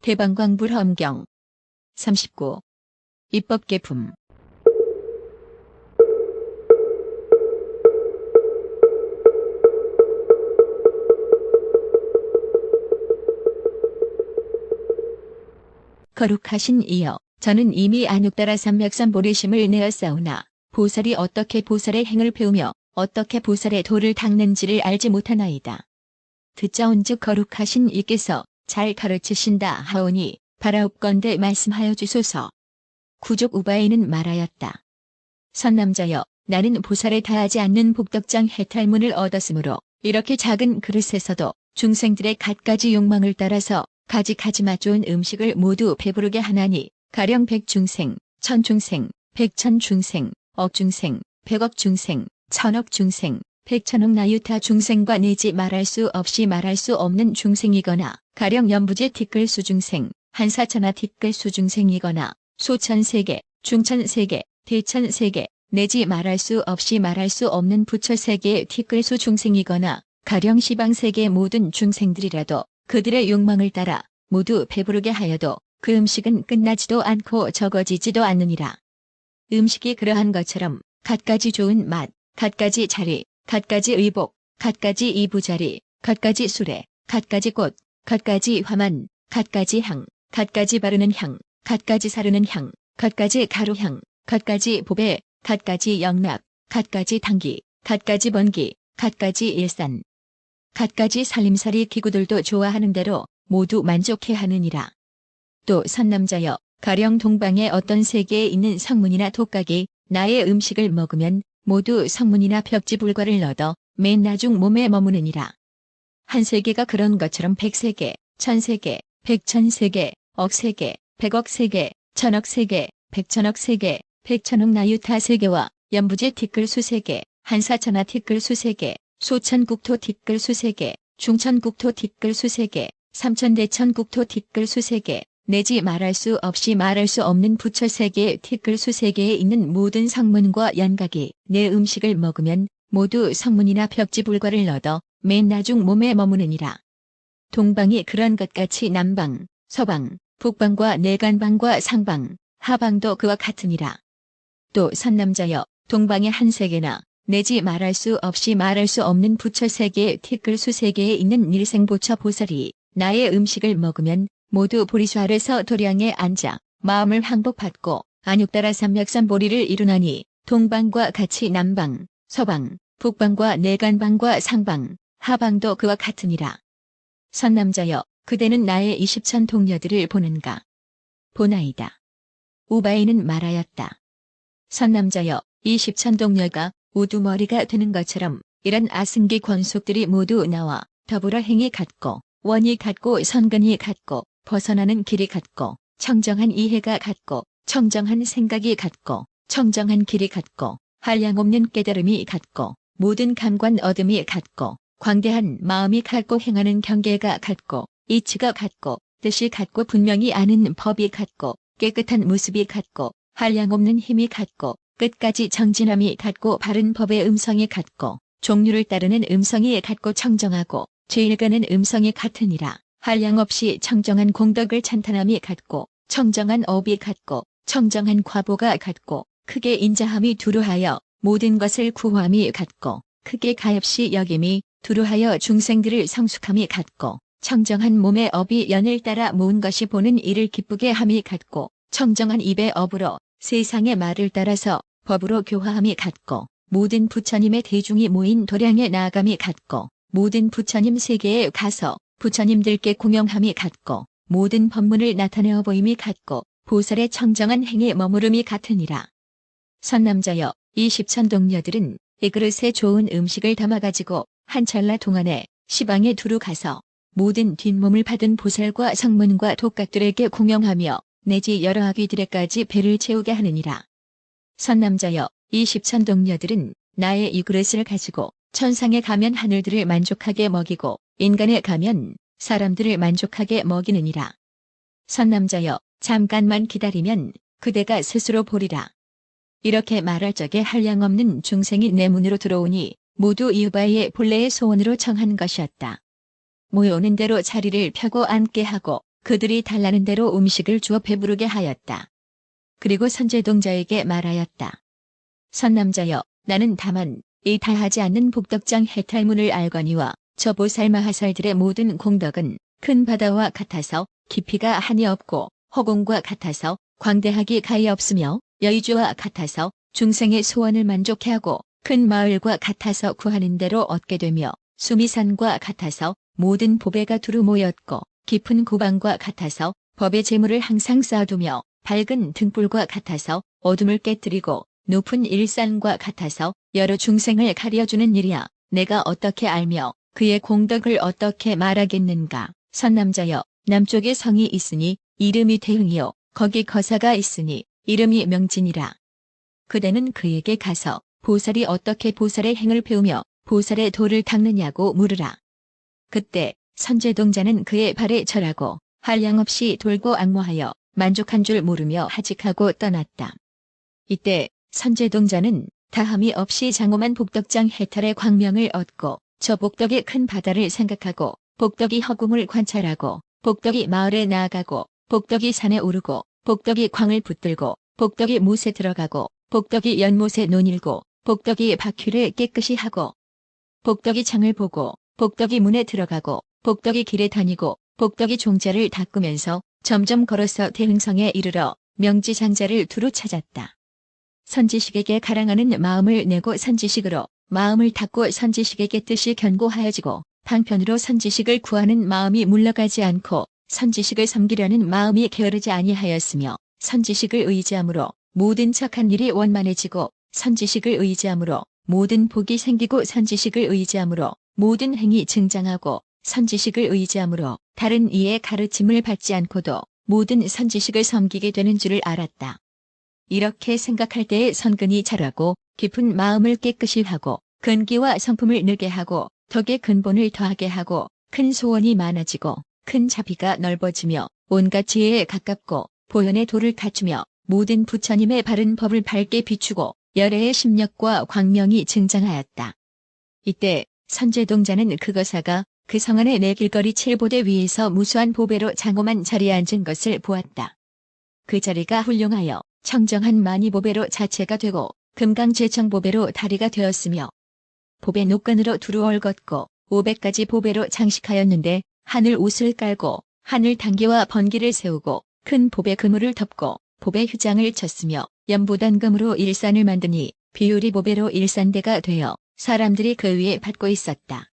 대방광불험경 39. 입법개품. 거룩하신 이여, 저는 이미 안육따라 삼맥산 보리심을 내었사오나 보살이 어떻게 보살의 행을 배우며 어떻게 보살의 도를 닦는지를 알지 못하나이다. 듣자온즉 거룩하신 이께서 잘 가르치신다 하오니 바라옵건대 말씀하여 주소서. 구족 우바이는 말하였다. 선남자여, 나는 보살에 다하지 않는 복덕장 해탈문을 얻었으므로 이렇게 작은 그릇에서도 중생들의 갖가지 욕망을 따라서 가지가지 맛좋은 음식을 모두 배부르게 하나니 가령 100중생, 1000중생, 100,000중생, 억중생, 100억중생, 1000억중생, 100,000억 나유타 중생과 내지 말할 수 없이 말할 수 없는 중생이거나 가령 연부제 티끌 수중생, 한사천하 티끌 수중생이거나 소천세계, 중천세계, 대천세계, 내지 말할 수 없이 말할 수 없는 부처세계의 티끌 수중생이거나 가령 시방세계의 모든 중생들이라도 그들의 욕망을 따라 모두 배부르게 하여도 그 음식은 끝나지도 않고 적어지지도 않느니라. 음식이 그러한 것처럼 갖가지 좋은 맛, 갖가지 자리, 갖가지 의복, 갖가지 이부자리, 갖가지 수레, 갖가지 꽃, 갖가지 화만, 갖가지 향, 갖가지 바르는 향, 갖가지 사르는 향, 갖가지 가루향, 갖가지 보배, 갖가지 영락, 갖가지 당기, 갖가지 번기, 갖가지 일산, 갖가지 살림살이 기구들도 좋아하는 대로 모두 만족해 하느니라. 또 선남자여, 가령 동방의 어떤 세계에 있는 성문이나 독각이 나의 음식을 먹으면 모두 성문이나 벽지불과를 얻어 맨 나중 몸에 머무느니라. 한 세계가 그런 것처럼 100세계, 1000세계, 100,000세계, 억세계, 100억세계, 1000억세계, 100,000억세계, 100,000억 나유타 세계와 연부제 티끌 수세계, 한사천하 티끌 수세계, 소천국토 티끌 수세계, 중천국토 티끌 수세계, 삼천대천국토 티끌 수세계, 내지 말할 수 없이 말할 수 없는 부처세계의 티끌 수세계에 있는 모든 성문과 연각이 내 음식을 먹으면 모두 성문이나 벽지불과를 얻어 맨 나중 몸에 머무느니라. 동방이 그런 것 같이 남방, 서방, 북방과 내간방과 상방, 하방도 그와 같으니라. 또 선남자여, 동방의 한 세계나 내지 말할 수 없이 말할 수 없는 부처세계의 티끌 수세계에 있는 일생부처 보살이 나의 음식을 먹으면 모두 보리수 아래서 도량에 앉아 마음을 항복받고 안육따라 삼맥산 보리를 이루나니 동방과 같이 남방, 서방, 북방과 내간방과 상방, 하방도 그와 같으니라. 선남자여, 그대는 나의 20천 동녀들을 보는가? 보나이다. 우바이는 말하였다. 선남자여, 20천 동녀가 우두머리가 되는 것처럼 이런 아승기 권속들이 모두 나와 더불어 행이 같고 원이 같고 선근이 같고 벗어나는 길이 같고 청정한 이해가 같고 청정한 생각이 같고 청정한 길이 같고 한량없는 깨달음이 같고 모든 감관 얻음이 같고 광대한 마음이 같고 행하는 경계가 같고 이치가 같고 뜻이 같고 분명히 아는 법이 같고 깨끗한 모습이 같고 한량없는 힘이 같고 끝까지 정진함이 같고 바른 법의 음성이 같고 종류를 따르는 음성이 같고 청정하고 죄일 가는 음성이 같으니라. 한량없이 청정한 공덕을 찬탄함이 같고 청정한 업이 같고 청정한 과보가 같고 크게 인자함이 두루하여 모든 것을 구함이 같고 크게 가엾이 여김이 두루하여 중생들을 성숙함이 같고 청정한 몸의 업이 연을 따라 모은 것이 보는 이를 기쁘게 함이 같고 청정한 입의 업으로 세상의 말을 따라서 법으로 교화함이 같고 모든 부처님의 대중이 모인 도량에 나아감이 같고 모든 부처님 세계에 가서 부처님들께 공영함이 같고 모든 법문을 나타내어 보임이 같고 보살의 청정한 행에 머무름이 같으니라. 선남자여, 이 10천 동녀들은 이 그릇에 좋은 음식을 담아가지고 한 찰나 동안에 시방에 두루 가서 모든 뒷몸을 받은 보살과 성문과 독각들에게 공영하며 내지 여러 아귀들에까지 배를 채우게 하느니라. 선남자여, 이 10천 동녀들은 나의 이 그릇을 가지고 천상에 가면 하늘들을 만족하게 먹이고 인간에 가면 사람들을 만족하게 먹이느니라. 선남자여, 잠깐만 기다리면 그대가 스스로 보리라. 이렇게 말할 적에 한량없는 중생이 내 문으로 들어오니 모두 이유바의 본래의 소원으로 청한 것이었다. 모여오는 대로 자리를 펴고 앉게 하고 그들이 달라는 대로 음식을 주어 배부르게 하였다. 그리고 선제동자에게 말하였다. 선남자여, 나는 다만 이 다하지 않는 복덕장 해탈문을 알거니와 저 보살마하살들의 모든 공덕은 큰 바다와 같아서 깊이가 한이 없고 허공과 같아서 광대하기 가히 없으며 여의주와 같아서 중생의 소원을 만족해 하고 큰 마을과 같아서 구하는 대로 얻게 되며 수미산과 같아서 모든 보배가 두루 모였고 깊은 고방과 같아서 법의 재물을 항상 쌓아두며 밝은 등불과 같아서 어둠을 깨뜨리고 높은 일산과 같아서 여러 중생을 가려주는 일이야. 내가 어떻게 알며 그의 공덕을 어떻게 말하겠는가. 선남자여, 남쪽에 성이 있으니 이름이 대흥이요 거기 거사가 있으니 이름이 명진이라. 그대는 그에게 가서 보살이 어떻게 보살의 행을 배우며 보살의 도를 닦느냐고 물으라. 그때 선제동자는 그의 발에 절하고 한량없이 돌고 악모하여 만족한 줄 모르며 하직하고 떠났다. 이때 선제동자는 다함이 없이 장엄한 복덕장 해탈의 광명을 얻고 저 복덕의 큰 바다를 생각하고 복덕이 허공을 관찰하고 복덕이 마을에 나아가고 복덕이 산에 오르고 복덕이 광을 붙들고 복덕이 못에 들어가고 복덕이 연못에 논일고 복덕이 바퀴를 깨끗이 하고 복덕이 장을 보고 복덕이 문에 들어가고 복덕이 길에 다니고 복덕이 종자를 닦으면서 점점 걸어서 대흥성에 이르러 명지장자를 두루 찾았다. 선지식에게 가랑하는 마음을 내고 선지식으로 마음을 닫고 선지식에게 뜻이 견고하여지고 방편으로 선지식을 구하는 마음이 물러가지 않고 선지식을 섬기려는 마음이 게으르지 아니하였으며 선지식을 의지함으로 모든 착한 일이 원만해지고 선지식을 의지함으로 모든 복이 생기고 선지식을 의지함으로 모든 행이 증장하고 선지식을 의지함으로 다른 이의 가르침을 받지 않고도 모든 선지식을 섬기게 되는 줄을 알았다. 이렇게 생각할 때에 선근이 자라고 깊은 마음을 깨끗이 하고 근기와 성품을 늘게 하고 덕의 근본을 더하게 하고 큰 소원이 많아지고 큰 자비가 넓어지며 온갖 지혜에 가깝고 보현의 도를 갖추며 모든 부처님의 바른 법을 밝게 비추고 열애의 심력과 광명이 증장하였다. 이때 선제동자는 그 거사가 그 성 안의 내 길거리 칠보대 위에서 무수한 보배로 장엄한 자리에 앉은 것을 보았다. 그 자리가 훌륭하여 청정한 만이보배로 자체가 되고 금강제청보배로 다리가 되었으며 보배 녹간으로 두루 얽었고 500가지 보배로 장식하였는데 하늘 옷을 깔고 하늘 단기와 번기를 세우고 큰 보배 그물을 덮고 보배 휴장을 쳤으며 연보단금으로 일산을 만드니 비율이 보배로 일산대가 되어 사람들이 그 위에 받고 있었다.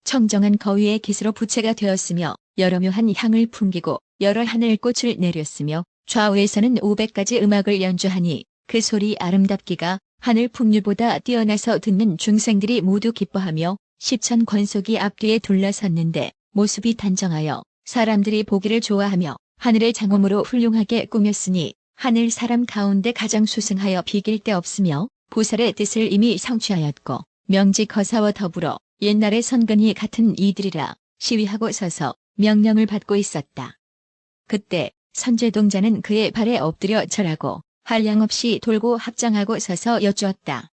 청정한 거위의 깃으로 부채가 되었으며 여러 묘한 향을 풍기고 여러 하늘꽃을 내렸으며 좌우에서는 500가지 음악을 연주하니 그 소리 아름답기가 하늘 풍류보다 뛰어나서 듣는 중생들이 모두 기뻐하며 10천 권속이 앞뒤에 둘러섰는데 모습이 단정하여 사람들이 보기를 좋아하며 하늘의 장엄으로 훌륭하게 꾸몄으니 하늘 사람 가운데 가장 수승하여 비길 데 없으며 보살의 뜻을 이미 성취하였고 명지 거사와 더불어 옛날의 선근이 같은 이들이라 시위하고 서서 명령을 받고 있었다. 그때 선제동자는 그의 발에 엎드려 절하고 한량없이 돌고 합장하고 서서 여쭈었다.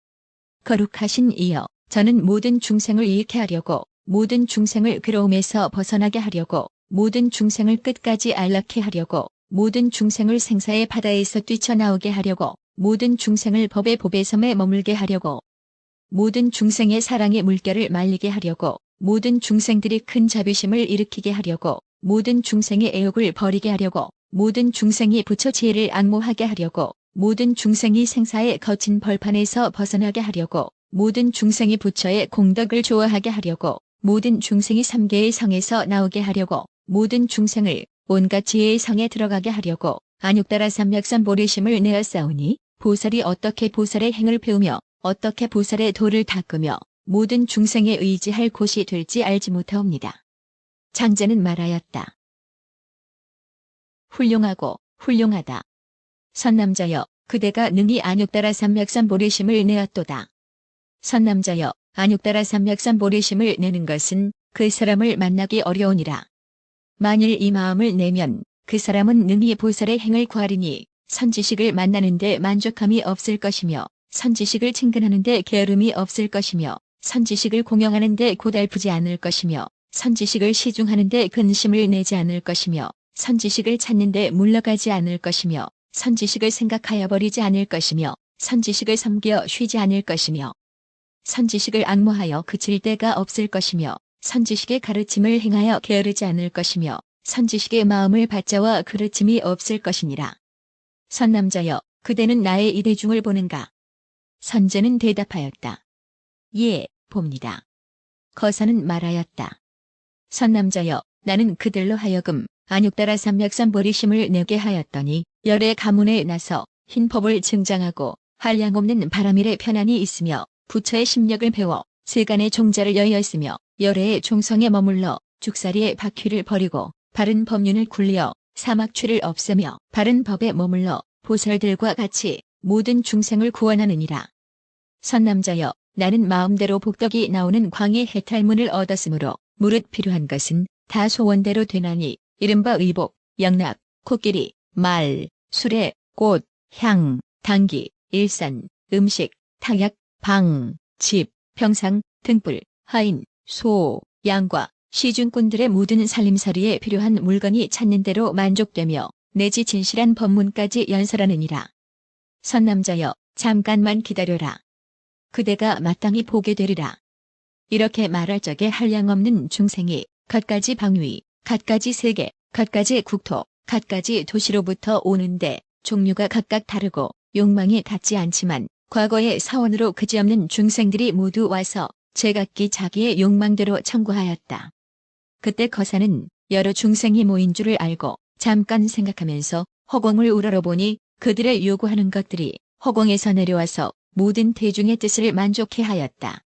거룩하신 이여, 저는 모든 중생을 이익해 하려고 모든 중생을 괴로움에서 벗어나게 하려고 모든 중생을 끝까지 안락해 하려고 모든 중생을 생사의 바다에서 뛰쳐나오게 하려고 모든 중생을 법의 보배섬에 머물게 하려고 모든 중생의 사랑의 물결을 말리게 하려고 모든 중생들이 큰 자비심을 일으키게 하려고 모든 중생의 애욕을 버리게 하려고 모든 중생이 부처 지혜를 앙모하게 하려고 모든 중생이 생사의 거친 벌판에서 벗어나게 하려고 모든 중생이 부처의 공덕을 좋아하게 하려고 모든 중생이 삼계의 성에서 나오게 하려고 모든 중생을 온갖 지혜의 성에 들어가게 하려고 안육따라 삼맥산 보리심을 내었사오니 보살이 어떻게 보살의 행을 배우며 어떻게 보살의 도를 닦으며 모든 중생에 의지할 곳이 될지 알지 못하옵니다. 장자는 말하였다. 훌륭하고 훌륭하다. 선남자여, 그대가 능히 안육따라 삼맥산 보리심을 내었도다. 선남자여, 안육따라 삼맥산 보리심을 내는 것은 그 사람을 만나기 어려우니라. 만일 이 마음을 내면 그 사람은 능히 보살의 행을 구하리니 선지식을 만나는데 만족함이 없을 것이며 선지식을 친근하는데 게으름이 없을 것이며 선지식을 공경하는데 고달프지 않을 것이며 선지식을 시중하는데 근심을 내지 않을 것이며 선지식을 찾는데 물러가지 않을 것이며 선지식을 생각하여 버리지 않을 것이며 선지식을 섬겨 쉬지 않을 것이며 선지식을 앙모하여 그칠 데가 없을 것이며 선지식의 가르침을 행하여 게으르지 않을 것이며 선지식의 마음을 받자와 그르침이 없을 것이니라. 선남자여, 그대는 나의 이 대중을 보는가? 선제는 대답하였다. 예, 봅니다. 거사는 말하였다. 선남자여, 나는 그들로 하여금 안육따라 삼맥삼보리심을 내게 하였더니 열의 가문에 나서 흰 법을 증장하고 한량없는 바람일에 편안히 있으며 부처의 심력을 배워 세간의 종자를 여였으며 열애의 종성에 머물러 죽사리의 바퀴를 버리고 바른 법륜을 굴려 사막취를 없애며 바른 법에 머물러 보살들과 같이 모든 중생을 구원하느니라. 선남자여, 나는 마음대로 복덕이 나오는 광의 해탈문을 얻었으므로 무릇 필요한 것은 다 소원대로 되나니 이른바 의복, 영락, 코끼리, 말, 수레, 꽃, 향, 당기, 일산, 음식, 탕약, 방, 집, 평상, 등불, 하인, 소, 양과 시중꾼들의 모든 살림살이에 필요한 물건이 찾는 대로 만족되며 내지 진실한 법문까지 연설하느니라. 선남자여, 잠깐만 기다려라. 그대가 마땅히 보게 되리라. 이렇게 말할 적에 한량없는 중생이 갖가지 방위, 갖가지 세계, 갖가지 국토, 갖가지 도시로부터 오는데 종류가 각각 다르고 욕망이 같지 않지만 과거의 사원으로 그지없는 중생들이 모두 와서 제각기 자기의 욕망대로 청구하였다. 그때 거사는 여러 중생이 모인 줄을 알고 잠깐 생각하면서 허공을 우러러보니 그들의 요구하는 것들이 허공에서 내려와서 모든 대중의 뜻을 만족해 하였다.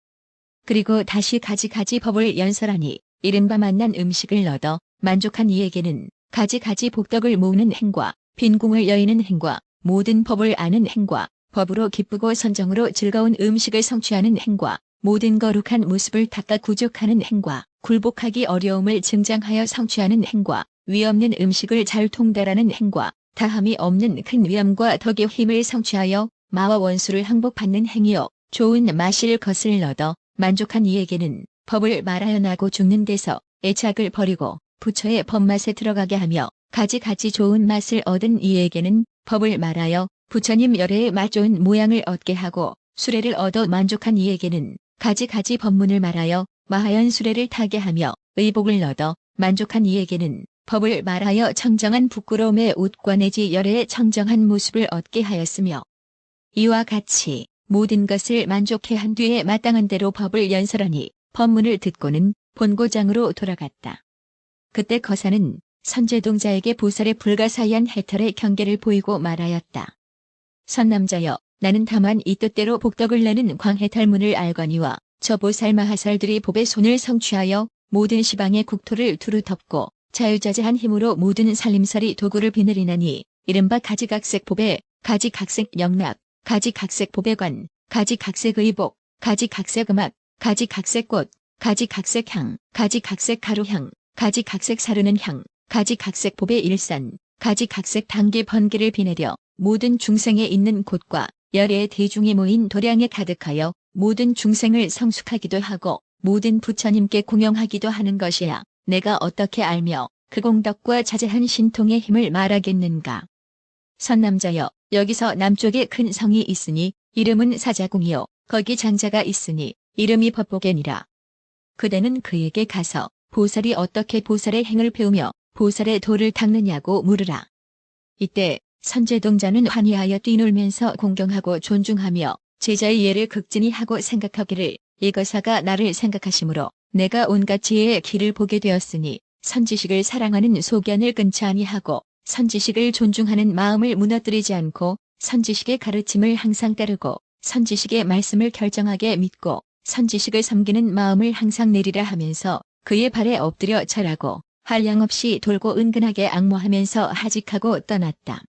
그리고 다시 가지가지 법을 연설하니 이른바 만난 음식을 얻어 만족한 이에게는 가지가지 복덕을 모으는 행과 빈궁을 여의는 행과 모든 법을 아는 행과 법으로 기쁘고 선정으로 즐거운 음식을 성취하는 행과 모든 거룩한 모습을 닦아 구족하는 행과 굴복하기 어려움을 증장하여 성취하는 행과 위없는 음식을 잘 통달하는 행과 다함이 없는 큰 위엄과 덕의 힘을 성취하여 마와 원수를 항복받는 행이요 좋은 마실 것을 얻어 만족한 이에게는 법을 말하여 나고 죽는 데서 애착을 버리고 부처의 법맛에 들어가게 하며 가지가지 좋은 맛을 얻은 이에게는 법을 말하여 부처님 열애의 맛 좋은 모양을 얻게 하고 수레를 얻어 만족한 이에게는 가지가지 법문을 말하여 마하연 수레를 타게 하며 의복을 얻어 만족한 이에게는 법을 말하여 청정한 부끄러움의 옷과 내지 열애의 청정한 모습을 얻게 하였으며 이와 같이 모든 것을 만족해 한 뒤에 마땅한 대로 법을 연설하니 법문을 듣고는 본고장으로 돌아갔다. 그때 거사는 선제동자에게 보살의 불가사의한 해탈의 경계를 보이고 말하였다. 선남자여, 나는 다만 이 뜻대로 복덕을 내는 광해탈문을 알거니와 저 보살 마하살들이 법의 손을 성취하여 모든 시방의 국토를 두루 덮고 자유자재한 힘으로 모든 살림살이 도구를 비내리나니 이른바 가지각색 법에 가지각색 영락, 가지각색 법의관, 가지각색 의복, 가지각색 음악, 가지각색 꽃, 가지각색 향, 가지각색 가루향, 가지각색 사르는 향, 가지각색 법의 일산, 가지각색 단계 번개를 비내려 모든 중생에 있는 곳과 열의 대중이 모인 도량에 가득하여 모든 중생을 성숙하기도 하고 모든 부처님께 공영하기도 하는 것이야. 내가 어떻게 알며 그 공덕과 자제한 신통의 힘을 말하겠는가. 선남자여, 여기서 남쪽에 큰 성이 있으니 이름은 사자궁이요 거기 장자가 있으니 이름이 법보겐이라. 그대는 그에게 가서 보살이 어떻게 보살의 행을 배우며 보살의 도를 닦느냐고 물으라. 이때 선제동자는 환희하여 뛰놀면서 공경하고 존중하며 제자의 예를 극진히 하고 생각하기를 이 거사가 나를 생각하심으로 내가 온갖 지혜의 길을 보게 되었으니 선지식을 사랑하는 소견을 끊지 아니하고 선지식을 존중하는 마음을 무너뜨리지 않고 선지식의 가르침을 항상 따르고 선지식의 말씀을 결정하게 믿고 선지식을 섬기는 마음을 항상 내리라 하면서 그의 발에 엎드려 절하고 한량없이 돌고 은근하게 앙모하면서 하직하고 떠났다.